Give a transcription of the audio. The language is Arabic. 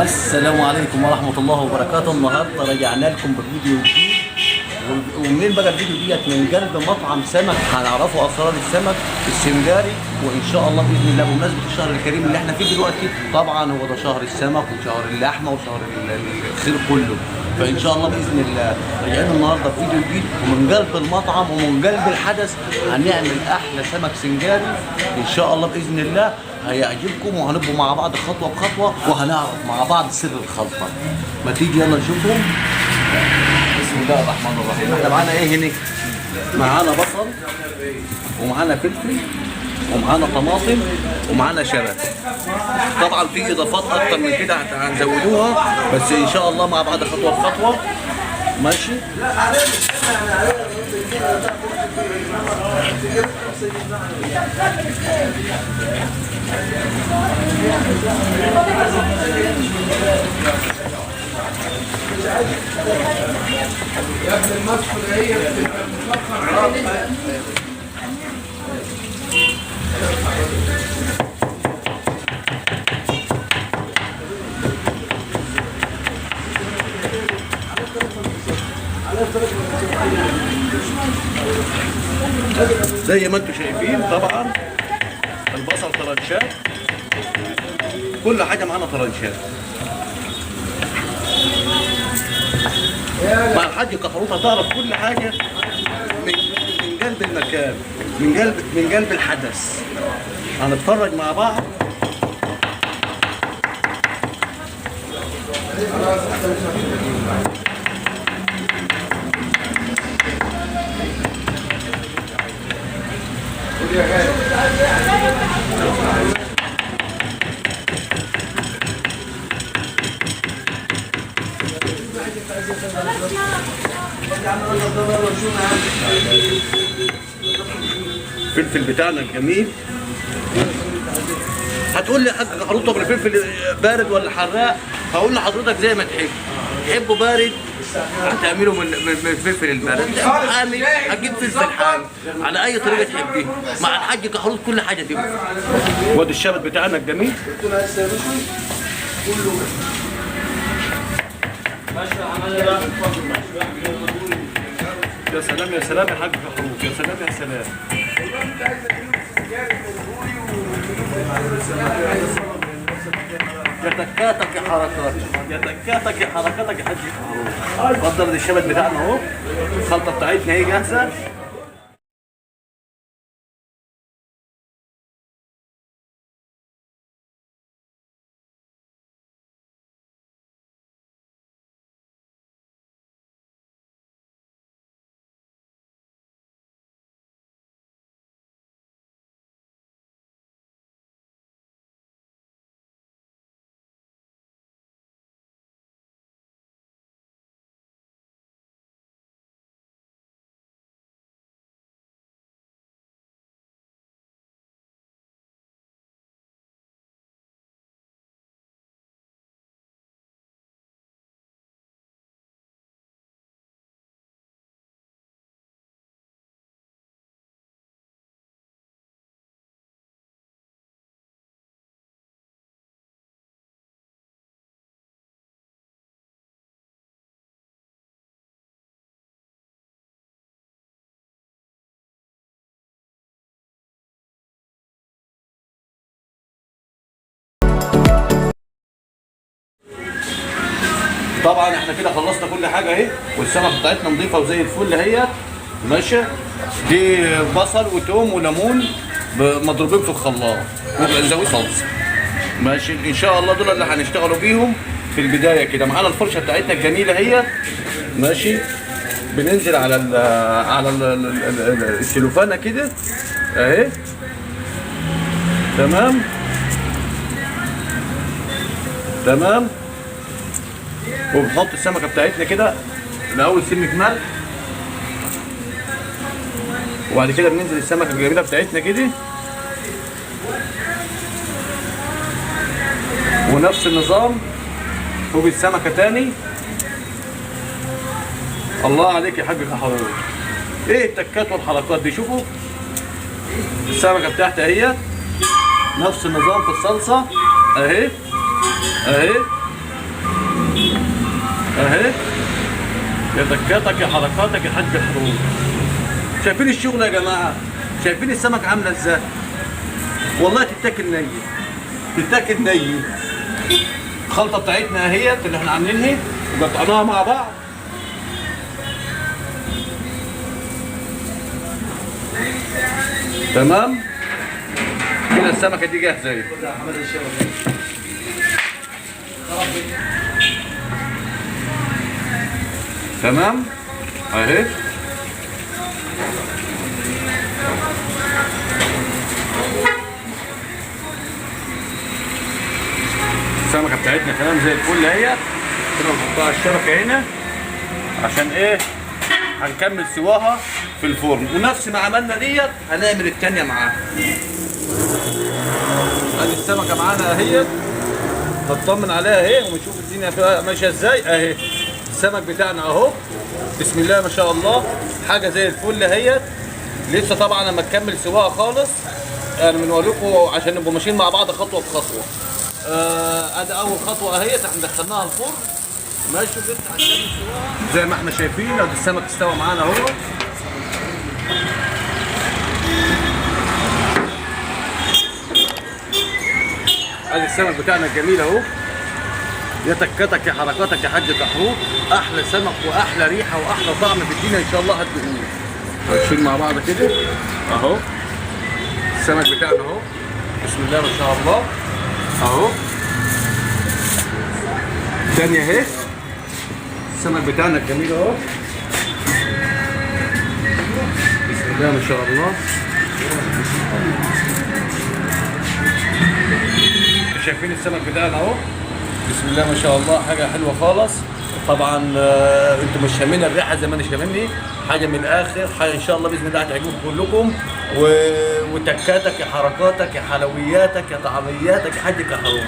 السلام عليكم ورحمة الله وبركاته. النهارده رجعنا لكم بفيديو جديد. ومنين بقى الفيديو ديت؟ من قلب مطعم سمك هنعرفوا اسرار السمك السنجاري، وان شاء الله باذن الله بمناسبة الشهر الكريم اللي احنا فيه دلوقتي. طبعا هو ده شهر السمك وشهر اللحمة وشهر الخير كله، فان شاء الله باذن الله رجعنا النهارده بفيديو جديد ومن قلب المطعم ومن قلب الحدث. هنعمل احلى سمك سنجاري ان شاء الله باذن الله، هيعجبكم وهنبقوا مع بعض خطوه بخطوه وهنعرف مع بعض سر الخلطه. ما تيجي يلا نشوفهم. بسم الله الرحمن الرحيم. احنا معانا ايه هنا؟ معانا بصل ومعانا فلفل ومعانا طماطم ومعانا شبت. طبعا في اضافات اكتر من كده هنزودوها، بس ان شاء الله مع بعض خطوه بخطوه. ماشي. يا ابن المسح ده هي زي ما انتم شايفين طبعا البصل طرنشات، كل حاجه معانا طرنشات. مع الحاج كحروت هتعرف كل حاجه من قلب المكان، من قلب الحدث. هنتفرج مع بعض. الفلفل بتاعنا الجميل. هتقول لي يا حاج كحروت طب الفلفل بارد ولا حراق؟ هقول لحضرتك زي ما تحب. تحبه بارد هتعمله من الفلفل البارد، حامي هتجيب فلفل حامي، على اي طريقه تحبيه. مع الحاج كحروت كل حاجه تبقى. وادي الشبت بتاعنا الجميل. يا سلام يا سلام يا حاج كحروت، يا سلام يا سلام. يا تكاتك يا حركاتك، يا تكاتك يا حركاتك يا حاج كحروت. اتفضل الشبت بتاعنا اهو، الخلطه بتاعتنا اهي جاهزه. طبعا احنا كده خلصنا كل حاجه اهي، والسمكه بتاعتنا نظيفه وزي الفل اهي. ماشي. دي بصل وتوم وليمون مضروبين في الخلاط وزود صلصه. ماشي. ان شاء الله دول اللي هنشتغلوا بيهم في البدايه كده. معانا الفرشه بتاعتنا الجميله اهي. ماشي. بننزل على السلوفانه كده اهي. تمام تمام. وبنحط السمكه بتاعتنا كده الاول سنه ملح، وبعد كده بننزل السمكه الجميله بتاعتنا كده، ونفس النظام فوق السمكه تاني. الله عليك يا حاج كحروت، ايه التكات والحركات دي؟ شوفوا السمكه بتاعتي اهي، نفس النظام في الصلصه اهي اهي اهي يا دكاتك يا حركاتك يا حاج حروب. شايفين الشغل يا جماعه؟ شايفين السمك عامله ازاي؟ والله تتاكل ني، تتاكل ني. الخلطه بتاعتنا اهيت اللي احنا عاملينها وقطعناها مع بعض. تمام كده السمكه دي جاهزه اهي. تمام اهي. السمكه بتاعتنا تمام زي الفل اهي. كده نحطها على الشبكه هنا عشان ايه؟ هنكمل سواها في الفرن، ونفس ما عملنا ديت هنعمل التانية معاها. ادي السمكه معانا اهي، نطمن عليها اهي ونشوف الدنيا فيها ماشيه ازاي اهي. السمك بتاعنا اهو بسم الله ما شاء الله، حاجه زي الفل اهيت. لسه طبعا لما تكمل سواها خالص يعني بنوريكم عشان نبقوا ماشيين مع بعض خطوه بخطوه. ادي اول خطوه اهيت احنا دخلناها الفرن ماشي. لسه هنكمل سواها زي ما احنا شايفين. ادي السمك استوى معانا اهو. ادي السمك بتاعنا الجميل اهو. يا تكتك يا حركاتك يا حاج كحروب. احلى سمك واحلى ريحه واحلى طعم في الدنيا ان شاء الله هتدوقوه. هنشيل مع بعض كده اهو. السمك بتاعنا اهو بسم الله ما شاء الله اهو. تانية اهي. السمك بتاعنا الجميل اهو بسم الله ما شاء الله. شايفين السمك بتاعنا اهو بسم الله ما شاء الله، حاجه حلوه خالص. طبعا انتم مش شامين الريحه زي ما انا شاممني، حاجه من الاخر، حاجه ان شاء الله باذن الله هتعجبكم كلكم. وتكاتك يا حركاتك يا حلوياتك يا طعمياتك يا حاج كحروب.